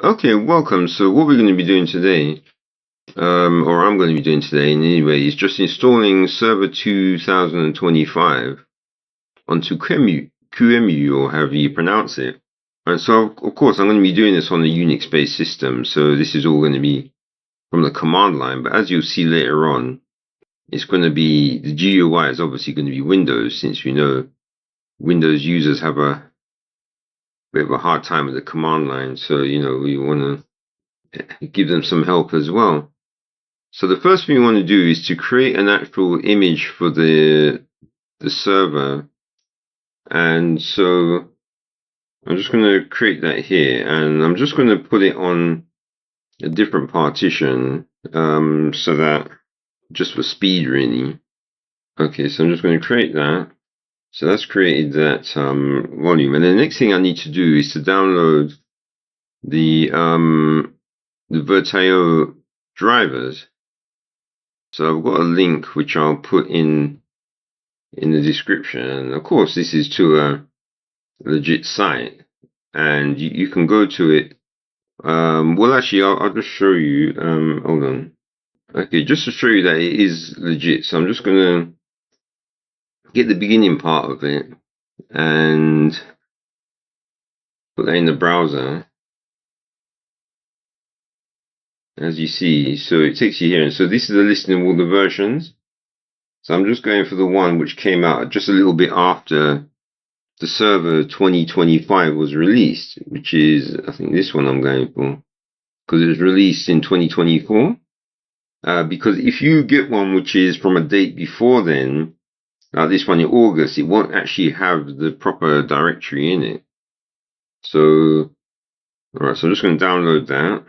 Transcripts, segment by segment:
Okay, welcome. So what we're going to be doing today, or I'm going to be doing today anyway, is just installing Server 2025 onto Qemu, or however you pronounce it. And so, of course, I'm going to be doing this on a Unix-based system, so this is all going to be from the command line. But as you'll see later on, it's going to be, the GUI is obviously going to be Windows, since we know Windows users have a bit of a hard time with the command line. So, we want to give them some help as well. So the first thing we want to do is to create an actual image for the server. And so I'm just going to create that here, and I'm just going to put it on a different partition, so that just for speed really. Okay, so I'm just going to create that. So that's created that volume, and then the next thing I need to do is to download the Virtio drivers. So I've got a link which I'll put in the description. And of course, this is to a legit site, and you can go to it. Well, actually, I'll just show you. Hold on. Okay, just to show you that it is legit. So I'm just gonna get the beginning part of it and put that in the browser. As you see, so it takes you here, and so this is a listing of all the versions. So I'm just going for the one which came out just a little bit after the server 2025 was released, which is, I think, this one I'm going for, because it was released in 2024. Because if you get one which is from a date before then, like this one in August, it won't actually have the proper directory in it. So, alright, so I'm just going to download that.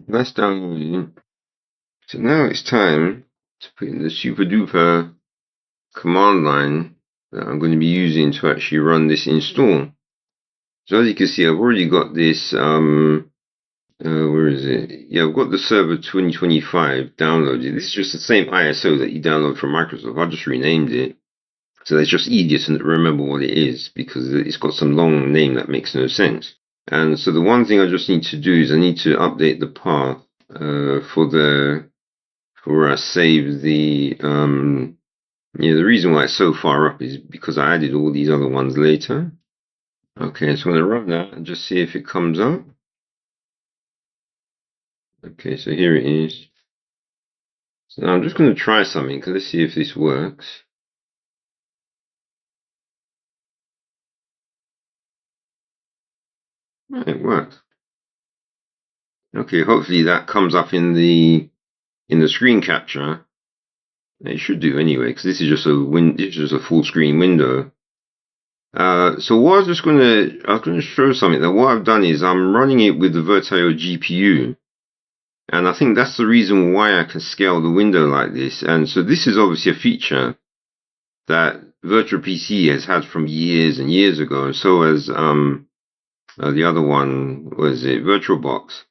That's downloading. So now it's time to put in the super duper command line that I'm going to be using to actually run this install. So as you can see, I've already got this, where is it? Yeah, I've got the server 2025 downloaded. This is just the same ISO that you download from Microsoft. I just renamed it. So it's just easier to remember what it is, because it's got some long name that makes no sense. And so the one thing I just need to do is I need to update the path for save the the reason why it's so far up is because I added all these other ones later. Okay, so I'm going to run that and just see if it comes up. Okay, so here it is. So now I'm just going to try something, because let's see if this works. It works. Okay, hopefully that comes up in the screen capture. It should do anyway, because this is just a full screen window. So what I was going to show something. That what I've done is I'm running it with the Virtio GPU, and I think that's the reason why I can scale the window like this. And so this is obviously a feature that Virtual PC has had from years and years ago, and so has the other one, was it VirtualBox.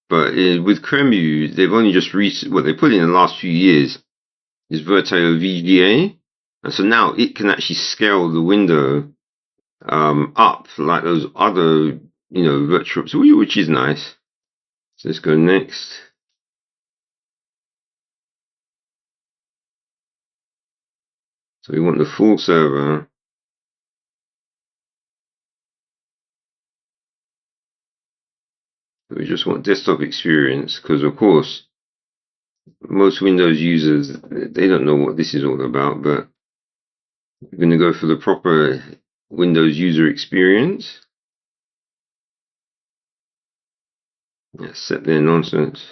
But with Qemu, they've only just what they put in the last few years is Virtio VGA, and so now it can actually scale the window up like those other virtual, which is nice. So let's go next. So we want the full server. We just want desktop experience, because of course most Windows users, they don't know what this is all about, but we're going to go for the proper Windows user experience. Yeah, set their nonsense.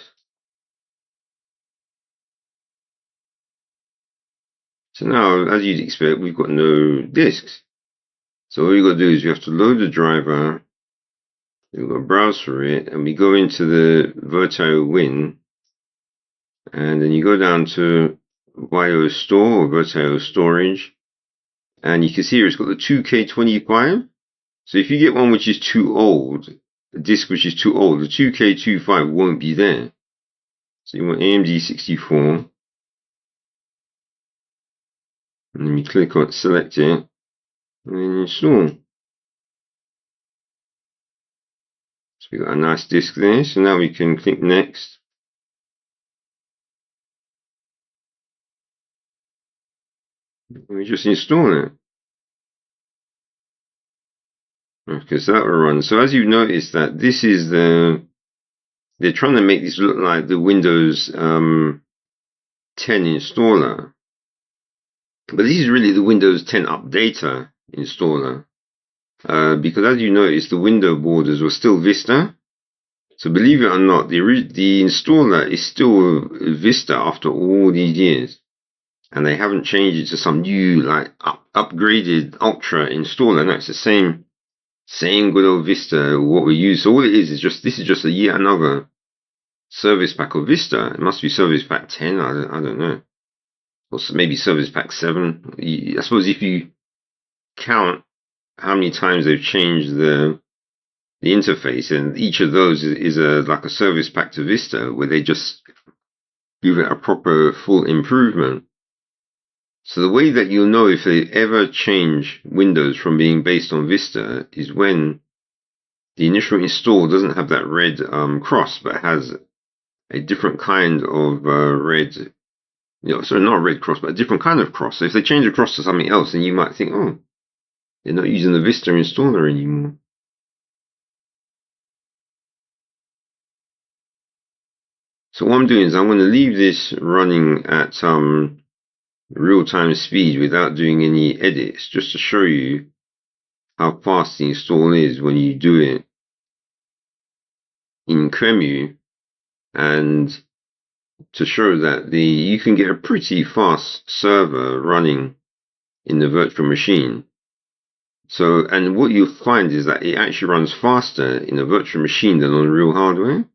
So now, as you'd expect, we've got no disks. So all you've got to do is you have to load the driver, we've got to browse for it, and we go into the Virtio Win, and then you go down to Viostor or Virtio Storage, and you can see here it's got the 2K25. So if you get one which is too old, a disk which is too old, the 2K25 won't be there. So you want AMD 64. And then you click on it, select it, and then install. So we got a nice disk there. So now we can click next. And we just install it. Okay, so that will run. So as you notice that this is they're trying to make this look like the Windows 10 installer. But this is really the Windows 10 Updater installer. Because as you notice, the window borders were still Vista. So believe it or not, the installer is still Vista after all these years. And they haven't changed it to some new, like, upgraded Ultra installer. No, it's the same good old Vista, what we use. So all it is just, this is just a yet another service pack of Vista. It must be service pack 10, I don't know. Or maybe service pack 7. I suppose if you count how many times they've changed the interface, and each of those is like a service pack to Vista, where they just give it a proper full improvement. So the way that you'll know if they ever change Windows from being based on Vista is when the initial install doesn't have that red cross, but has a different kind of red, sorry, not a red cross, but a different kind of cross. So if they change the cross to something else, then you might think, oh, they're not using the Vista installer anymore. So what I'm doing is I'm going to leave this running at real-time speed without doing any edits, just to show you how fast the install is when you do it in Qemu, and to show that you can get a pretty fast server running in the virtual machine. So, and what you'll find is that it actually runs faster in a virtual machine than on real hardware,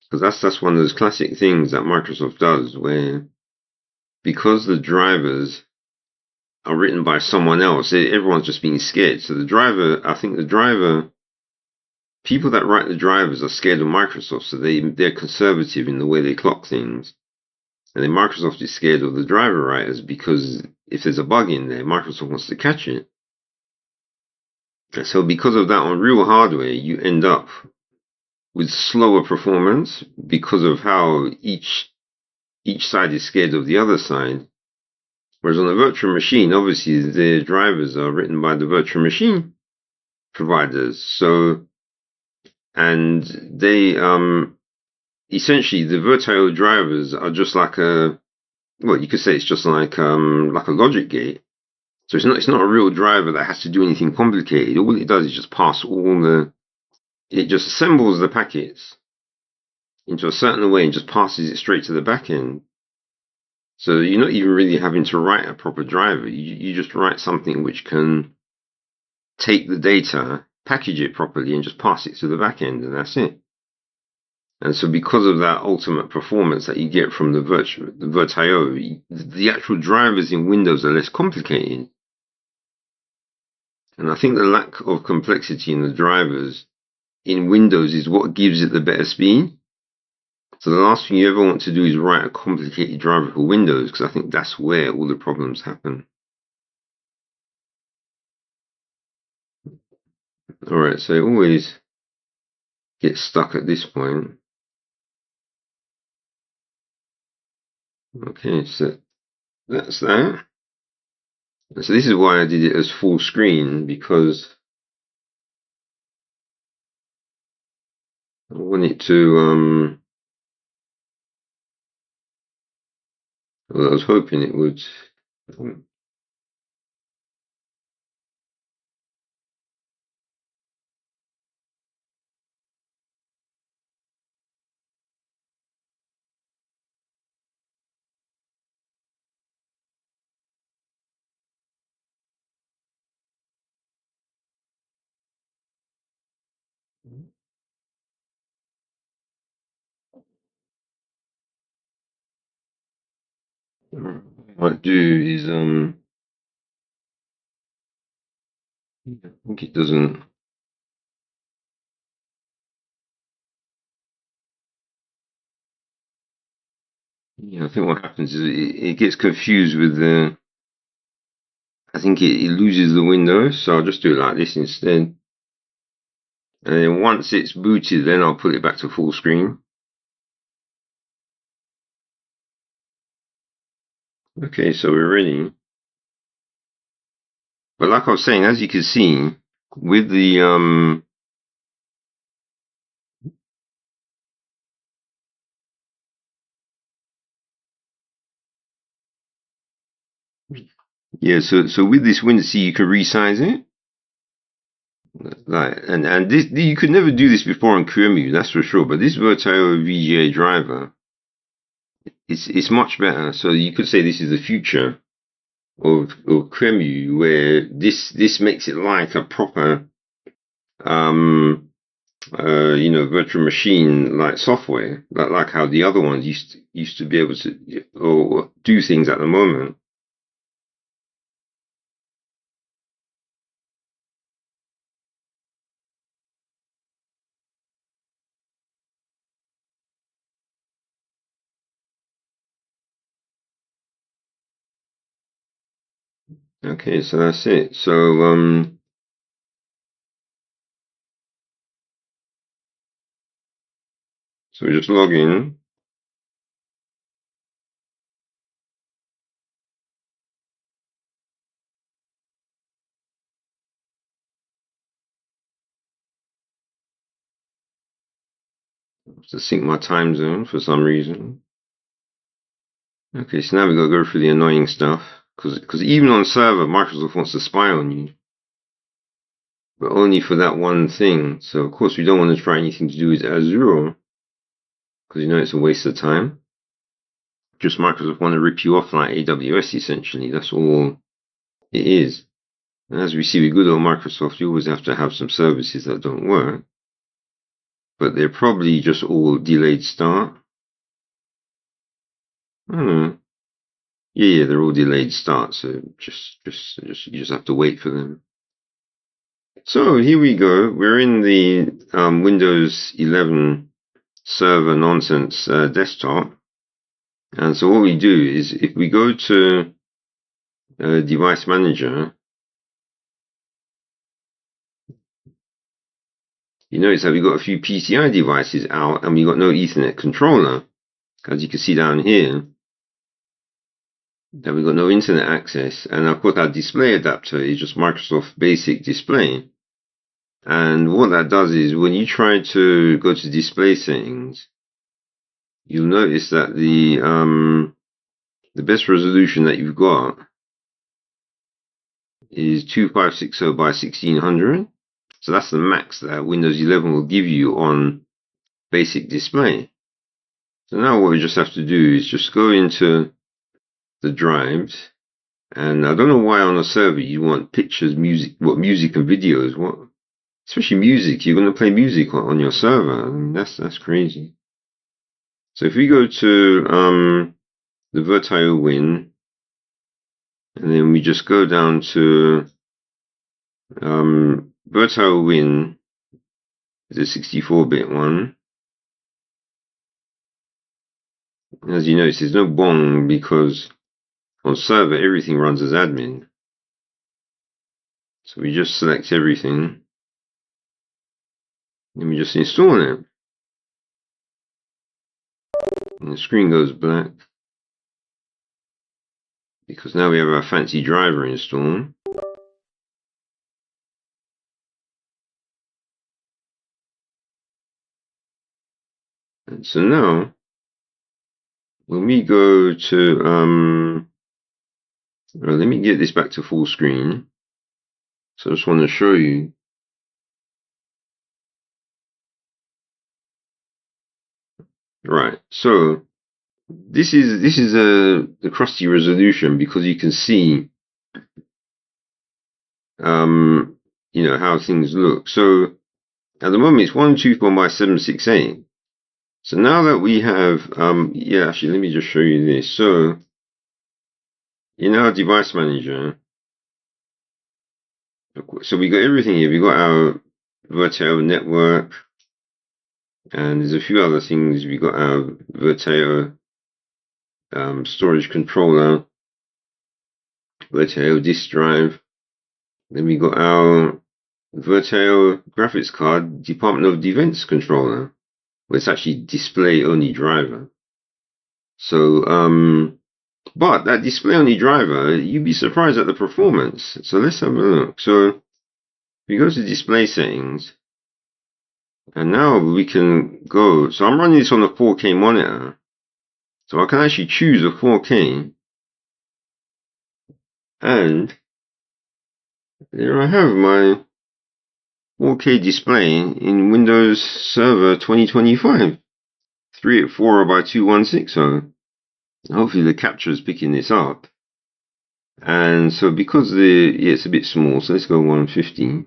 because that's one of those classic things that Microsoft does, where because the drivers are written by someone else, everyone's just being scared. So I think people that write the drivers are scared of Microsoft, so they're conservative in the way they clock things. And then Microsoft is scared of the driver writers because if there's a bug in there, Microsoft wants to catch it. And so because of that, on real hardware, you end up with slower performance because of how each side is scared of the other side. Whereas on a virtual machine, obviously the drivers are written by the virtual machine providers. So, and they essentially the Virtio drivers are just like you could say it's just like a logic gate. So it's not a real driver that has to do anything complicated. All it does is just pass it just assembles the packets into a certain way and just passes it straight to the backend. So you're not even really having to write a proper driver. You just write something which can take the data, package it properly, and just pass it to the backend, and that's it. And so because of that ultimate performance that you get from the Virtio, the actual drivers in Windows are less complicated. And I think the lack of complexity in the drivers in Windows is what gives it the better speed. So the last thing you ever want to do is write a complicated driver for Windows, because I think that's where all the problems happen. Alright, so it always gets stuck at this point. Okay, so that's that. So this is why I did it as full screen, because I want it to, well, I was hoping it would. What I do is, I think it doesn't. Yeah, I think what happens is it gets confused with the. I think it loses the window, so I'll just do it like this instead. And then once it's booted, then I'll put it back to full screen. Okay, so we're ready. But like I was saying, as you can see, with the yeah, so with this window, see, you can resize it. Like, and this, you could never do this before on Qemu, that's for sure. But this Virtio VGA driver, it's much better. So you could say this is the future of Qemu, where this makes it like a proper um virtual machine like software, like how the other ones used to be able to or do things at the moment. Okay, so that's it. So we just log in. To sync my time zone for some reason. Okay, so now we gotta go through the annoying stuff. Because even on server, Microsoft wants to spy on you. But only for that one thing. So of course we don't want to try anything to do with Azure. Because you know it's a waste of time. Just Microsoft want to rip you off like AWS essentially. That's all it is. And as we see with good old Microsoft, you always have to have some services that don't work. But they're probably just all delayed start. I don't know. Yeah, they're all delayed start, so you just have to wait for them. So here we go. We're in the Windows 11 server nonsense desktop, and so what we do is if we go to Device Manager, you notice that we've got a few PCI devices out, and we've got no Ethernet controller, as you can see down here. That we've got no internet access, and of course our display adapter is just Microsoft Basic Display. And what that does is when you try to go to display settings, you'll notice that the best resolution that you've got is 2560 by 1600. So that's the max that Windows 11 will give you on basic display. So now what we just have to do is just go into the drives. And I don't know why on a server you want pictures, music, music and videos, especially music. You're going to play music on your server. I mean, that's crazy. So if we go to the Virtio Win, and then we just go down to Virtio Win is a 64-bit one. As you notice, there's no bong because on server everything runs as admin. So we just select everything, and we just install it. And the screen goes black because now we have our fancy driver installed. And so now, when we go to, well, let me get this back to full screen. So I just want to show you. Right, so this is the crusty resolution because you can see, how things look. So at the moment it's 124 by 768. So now that we have, actually, let me just show you this. So in our device manager, so we got everything here. We got our Virtual network, and there's a few other things. We got our Virtual storage controller, Virtio disk drive. Then we got our Virtio graphics card, Department of Defense controller. Well, it's actually display only driver. So, but that display only driver, you'd be surprised at the performance. So let's have a look. So if we go to display settings, and now we can go. So I'm running this on a 4K monitor. So I can actually choose a 4K. And there I have my 4K display in Windows Server 2025. 384 by 2160. Hopefully the capture is picking this up. And so because it's a bit small, so let's go 150.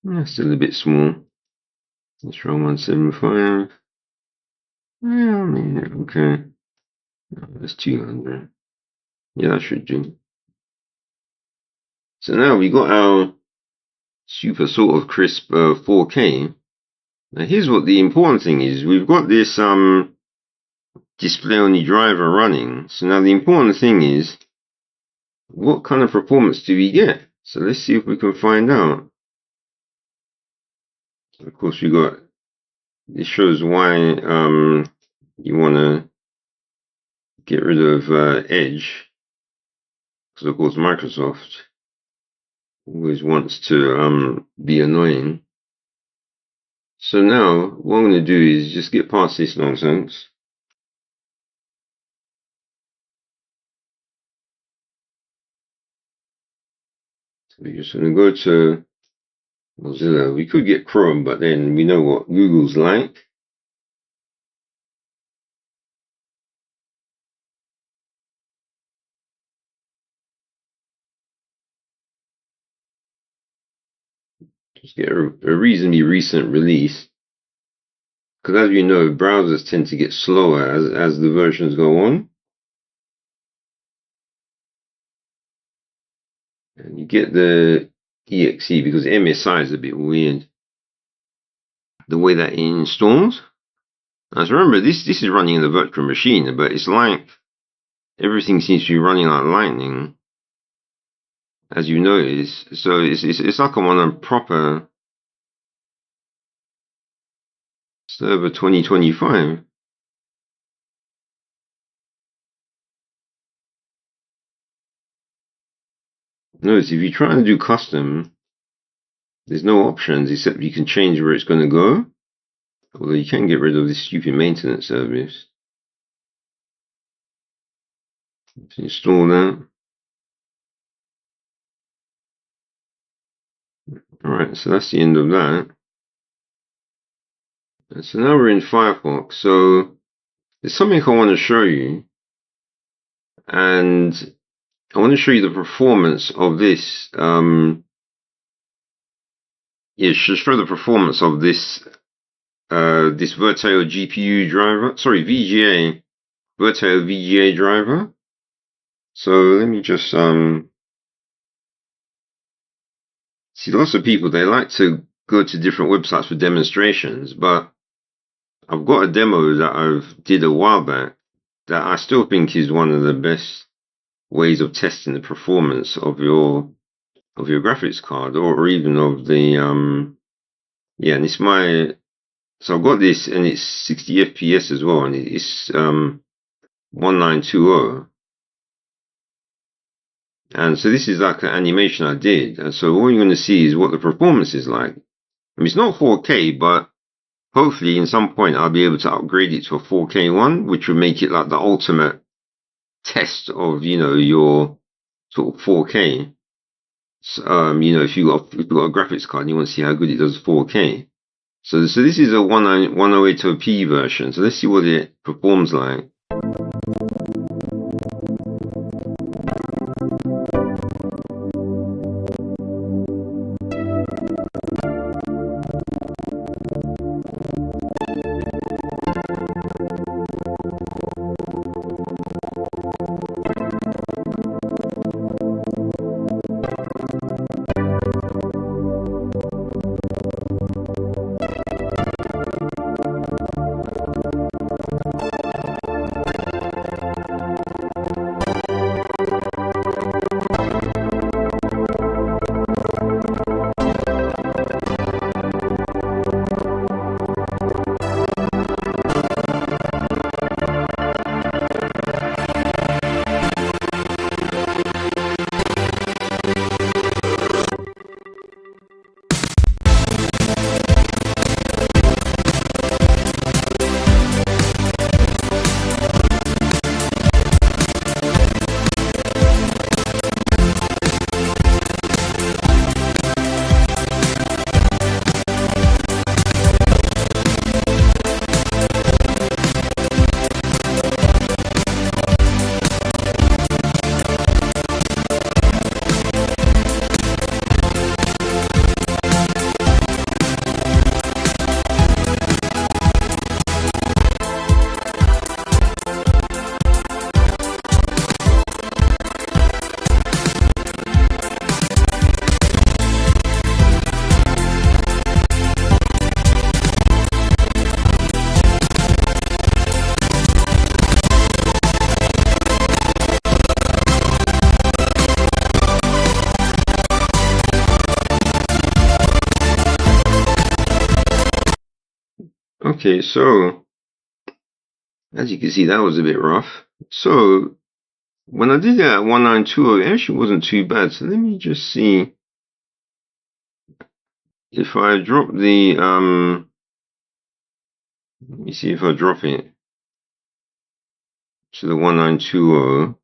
Yeah, still a bit small. Let's try 175. Yeah, okay. No, that's 200. Yeah, that should do. So now we got our super sort of crisp 4K. Now here's what the important thing is. We've got this display only driver running. So now the important thing is, what kind of performance do we get? So let's see if we can find out. Of course, this shows why you want to get rid of Edge, because of course Microsoft always wants to be annoying. So now what I'm going to do is just get past this nonsense. So we're just going to go to Mozilla. We could get Chrome, but then we know what Google's like. Just get a reasonably recent release. Because as you know, browsers tend to get slower as the versions go on. And you get the exe because MSI is a bit weird. The way that it installs. Now remember, this is running in the virtual machine, but it's like everything seems to be running like lightning, as you notice. So it's like I'm on a proper server 2025. Notice if you try to do custom, there's no options except you can change where it's going to go. Although you can get rid of this stupid maintenance service. Let's install that. Alright, so that's the end of that. And so now we're in Firefox. So there's something I want to show you. And I want to show you the performance of this. Show the performance of this this Virtio GPU driver. Sorry, VGA. Virtio VGA driver. So let me just see, lots of people, they like to go to different websites for demonstrations, but I've got a demo that I've did a while back that I still think is one of the best ways of testing the performance of your graphics card, or even of the and it's so I've got this, and it's 60 FPS as well, and it's 1920. And so this is like an animation I did. And so all you're going to see is what the performance is like. I mean, it's not 4K, but hopefully in some point I'll be able to upgrade it to a 4K one, which will make it like the ultimate test of, your sort of 4K. So, if you got a graphics card and you want to see how good it does 4K. So this is a 1080p version. So let's see what it performs like. Okay, so as you can see, that was a bit rough. So when I did that at 1920, it actually wasn't too bad. So let me just see if I drop the let me see if I drop it to the 1920.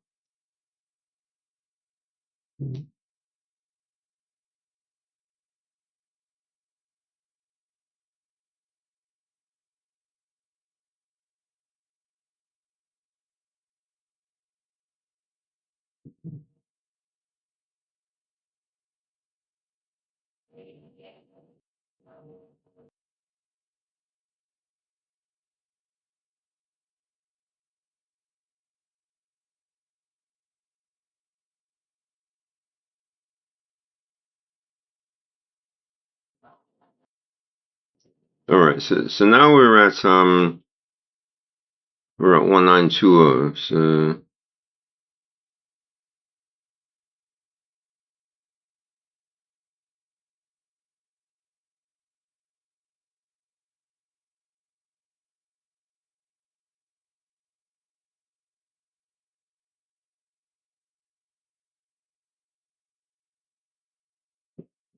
All right, so now we're at 1920. So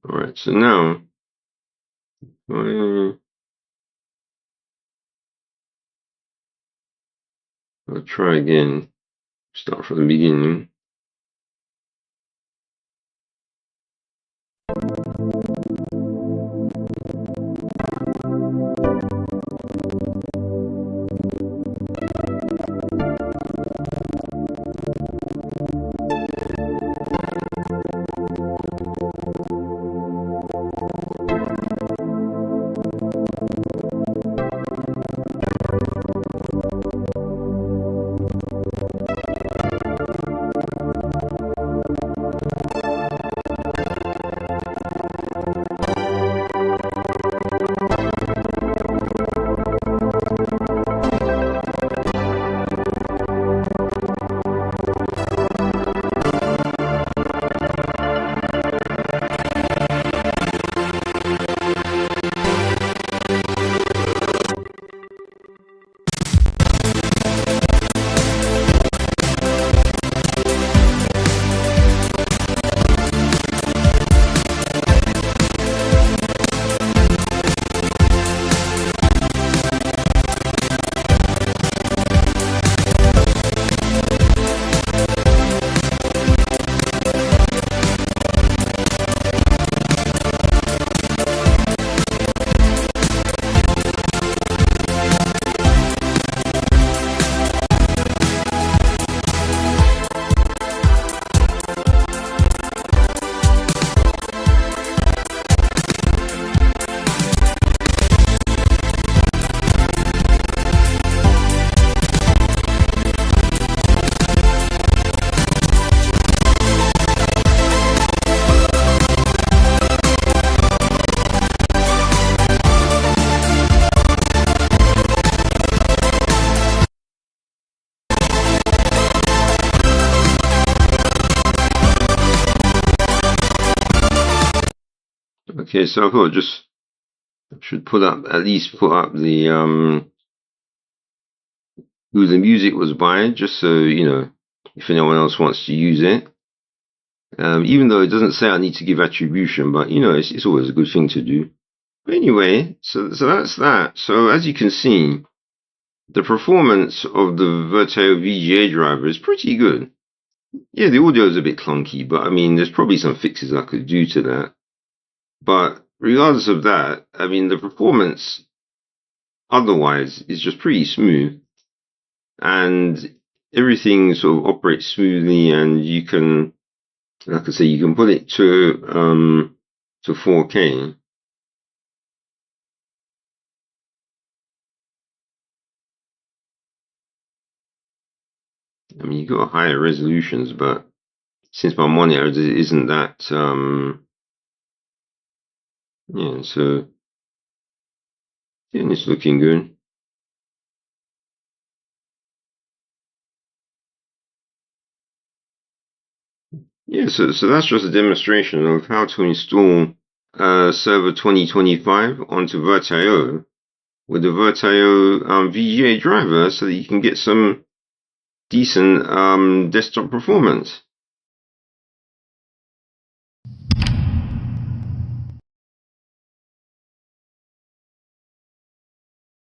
all right, so now I'll try again. Start from the beginning. Okay, so I thought just should at least put up the who the music was by, just so if anyone else wants to use it. Even though it doesn't say I need to give attribution, but it's always a good thing to do. But anyway, so that's that. So as you can see, the performance of the Virtio VGA driver is pretty good. Yeah, the audio is a bit clunky, but I mean, there's probably some fixes I could do to that. But regardless of that, I mean, the performance otherwise is just pretty smooth, and everything sort of operates smoothly, and you can, like I say, you can put it to 4K. I mean, you got higher resolutions, but since my monitor isn't that, yeah, so yeah, it's looking good. Yeah, so that's just a demonstration of how to install Server 2025 onto Virtio. with the Virtio VGA driver so that you can get some decent desktop performance.